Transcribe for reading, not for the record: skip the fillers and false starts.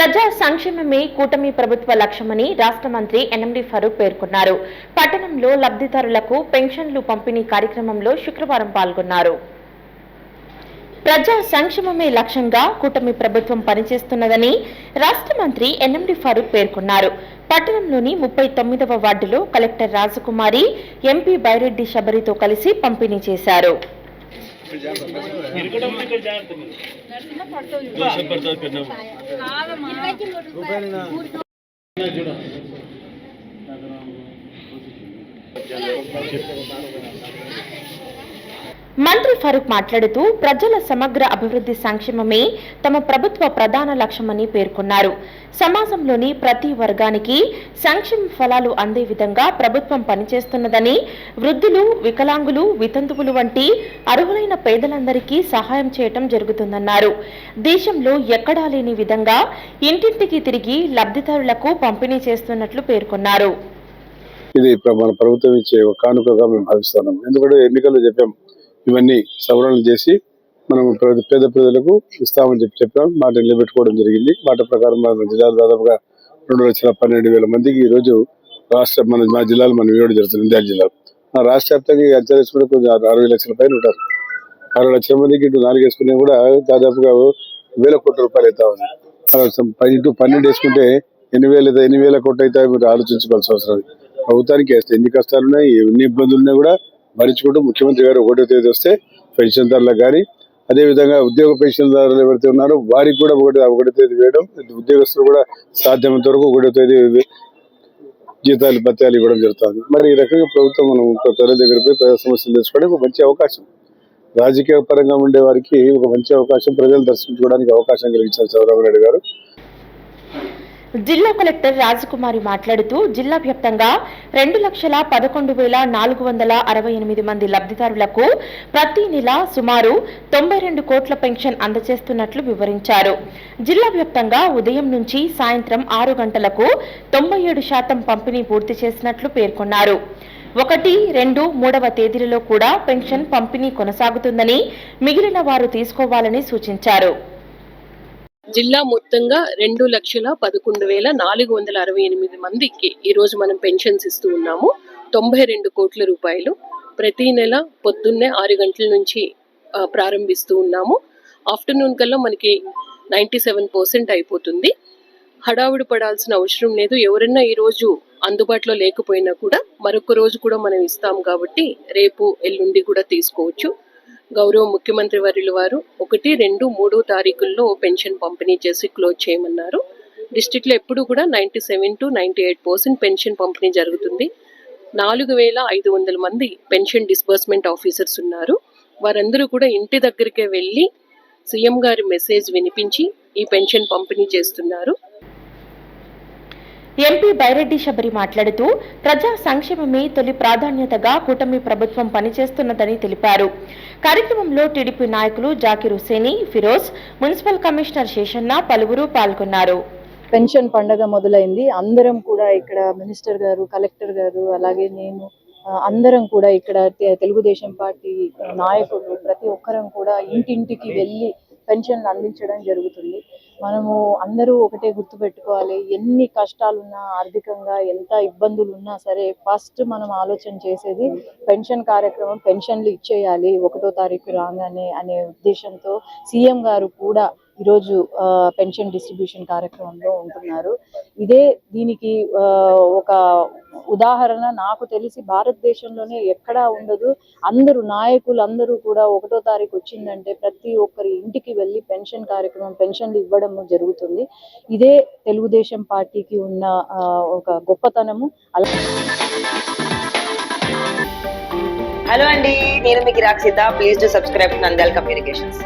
ప్రజా సంక్షేమమే కూటమి ప్రభుత్వ లక్ష్యమని రాష్ట్ర మంత్రి ఎన్ఎండి ఫరూక్ పేర్కొన్నారు. పట్టణంలో లబ్ధిదారులకు పెన్షన్లు పంపిణీ కార్యక్రమంలో శుక్రవారం పాల్గొన్నారు. ప్రజా సంక్షేమమే లక్ష్యంగా కూటమి ప్రభుత్వం పనిచేస్తున్నదని రాష్ట్ర మంత్రి ఎన్ఎండి ఫరూక్ పేర్కొన్నారు. పట్టణంలోని 39వ వార్డులో కలెక్టర్ రాజకుమారి, ఎంపీ బైరెడ్డి శబరితో కలిసి పంపిణీ చేశారు. మంత్రి ఫరూక్ మాట్లాడుతూ ప్రజల సమగ్ర అభివృద్ధి సంక్షేమమే తమ ప్రభుత్వ ప్రధాన లక్ష్యమని పేర్కొన్నారు. సమాజంలోని ప్రతి వర్గానికి సంక్షేమ ఫలాలు అందే విధంగా ప్రభుత్వం పనిచేస్తున్నదని, వృద్ధులు, వికలాంగులు, వితంతువులు వంటి అర్హులైన పేదలందరికీ సహాయం చేయటం జరుగుతుందన్నారు. దేశంలో ఎక్కడా లేని విధంగా ఇంటింటికి తిరిగి లబ్ధిదారులకు పంపిణీ చేస్తున్నట్లు పేర్కొన్నారు. ఇది మన ప్రభుత్వం ఇచ్చే ఒక కానుకగా మేము భావిస్తున్నాం. ఎందుకంటే ఎన్నికల్లో చెప్పాం, ఇవన్నీ సవరణలు చేసి మనం పేద ప్రజలకు ఇస్తామని చెప్పాం. మాట నిలబెట్టుకోవడం జరిగింది. మాట ప్రకారం మన జిల్లాలో దాదాపుగా 2,12,000 మందికి ఈ రోజు మా జిల్లాలో మనం ఇవ్వడం జరుగుతుంది. నంద్యాల జిల్లాలో రాష్ట్ర వ్యాప్తంగా అంచనా వేసుకుంటే కొంచెం 60 లక్షల పైన ఉంటారు. 60 లక్షల మందికి ఇటు 4 వేసుకునే కూడా దాదాపుగా 1,000 కోట్ల రూపాయలు అవుతా ఉంది. ఇటు 12 వేసుకుంటే 8,000 కోట్లు అయితే మీరు ఆలోచించుకోవాల్సిన అవసరం. ప్రభుత్వానికి ఎన్ని కష్టాలు ఉన్నాయి, ఎన్ని ఇబ్బందులు ఉన్నా కూడా భరించుకుంటూ ముఖ్యమంత్రి గారు 1వ తేదీ వస్తే పెన్షన్దారులకు కానీ, అదేవిధంగా ఉద్యోగ పెన్షన్దారులు ఎవరైతే ఉన్నారో వారికి కూడా 1వ తేదీ వేయడం, ఉద్యోగస్తులు కూడా సాధ్యమైనంత వరకు 1వ తేదీ జీతాలు భత్యాలు ఇవ్వడం జరుగుతుంది. మరి ఈ రకంగా ప్రభుత్వం మనం ప్రజల దగ్గర పోయి ప్రజా సమస్యలు తెలుసుకోవడానికి ఒక మంచి అవకాశం, రాజకీయ పరంగా ఉండే వారికి ఒక మంచి అవకాశం, ప్రజలు దర్శించుకోవడానికి అవకాశం కలిగించారు చంద్రబాబు నాయుడు గారు. జిల్లా కలెక్టర్ రాజకుమారి మాట్లాడుతూ జిల్లా వ్యాప్తంగా 2,11,468 మంది లబ్ధిదారులకు ప్రతి నెల సుమారు 92 కోట్ల పెన్షన్ అందజేస్తున్నట్లు వివరించారు. జిల్లా వ్యాప్తంగా ఉదయం నుంచి సాయంత్రం 6 గంటలకు 97% పంపిణీ పూర్తి చేసినట్లు పేర్కొన్నారు. 1, 2, 3వ తేదీలలో కూడా పెన్షన్ పంపిణీ కొనసాగుతుందని, మిగిలిన వారు తీసుకోవాలని సూచించారు. జిల్లా మొత్తంగా 2,11,468 మందికి ఈరోజు మనం పెన్షన్స్ ఇస్తూ ఉన్నాము. 92 కోట్ల రూపాయలు ప్రతి నెల పొద్దున్నే 6 గంటల నుంచి ప్రారంభిస్తూ ఉన్నాము. ఆఫ్టర్నూన్ కల్లా మనకి 97% అయిపోతుంది. హడావుడి పడాల్సిన అవసరం లేదు. ఎవరైనా ఈరోజు అందుబాటులో లేకపోయినా కూడా మరొక రోజు కూడా మనం ఇస్తాం కాబట్టి రేపు ఎల్లుండి కూడా తీసుకోవచ్చు. గౌరవ ముఖ్యమంత్రి వర్యుల వారు 1, 2, 3 తారీఖుల్లో పెన్షన్ పంపిణీ చేసి క్లోజ్ చేయమన్నారు. డిస్ట్రిక్ట్లో ఎప్పుడు కూడా 97 to 98% పెన్షన్ పంపిణీ జరుగుతుంది. 4,500 మంది పెన్షన్ డిస్బర్స్మెంట్ ఆఫీసర్స్ ఉన్నారు. వారందరూ కూడా ఇంటి దగ్గరికే వెళ్ళి సీఎం గారి మెసేజ్ వినిపించి ఈ పెన్షన్ పంపిణీ చేస్తున్నారు. ఎంపీ బైరెడ్డి శబరి మాట్లాడుతూ ప్రజా సంక్షేమమే తొలి ప్రాధాన్యతగా కూటమి ప్రభుత్వం పనిచేస్తున్నదని తెలిపారు. కార్యక్రమంలో టీడీపీ నాయకులు జాకీర్ హుసేని, ఫిరోజ్, మున్సిపల్ కమిషనర్ శేషన్న పలువురు పాల్గొన్నారు. పెన్షన్ పండగ మొదలైంది. అందరం కూడా ఇక్కడ మినిస్టర్ గారు, కలెక్టర్ గారు, అలాగే నేను అందరం కూడా ఇక్కడ తెలుగుదేశం పార్టీ నాయకులు ప్రతి ఒక్కరం కూడా ఇంటింటికి వెళ్ళి పెన్షన్లు అందించడం జరుగుతుంది. మనము అందరూ ఒకటే గుర్తుపెట్టుకోవాలి, ఎన్ని కష్టాలున్నా, ఆర్థికంగా ఎంత ఇబ్బందులు ఉన్నా సరే ఫస్ట్ మనం ఆలోచన చేసేది పెన్షన్ కార్యక్రమం, పెన్షన్లు ఇచ్చేయాలి 1వ తారీఖు రాగానే అనే ఉద్దేశంతో సీఎం గారు కూడా ఈరోజు పెన్షన్ డిస్ట్రిబ్యూషన్ కార్యక్రమంలో ఉంటున్నారు. దీనికి ఒక ఉదాహరణ నాకు తెలిసి భారతదేశంలోనే ఎక్కడా ఉండదు. అందరూ నాయకులు అందరూ కూడా 1వ తారీఖు వచ్చిందంటే ప్రతి ఒక్కరి ఇంటికి వెళ్ళి పెన్షన్ కార్యక్రమం, పెన్షన్లు ఇవ్వడం జరుగుతుంది. ఇదే తెలుగుదేశం పార్టీకి ఉన్న ఒక గొప్పతనము. హలో అండి, నేను మీకు Rakshitha. Please do subscribe Nandyal communications.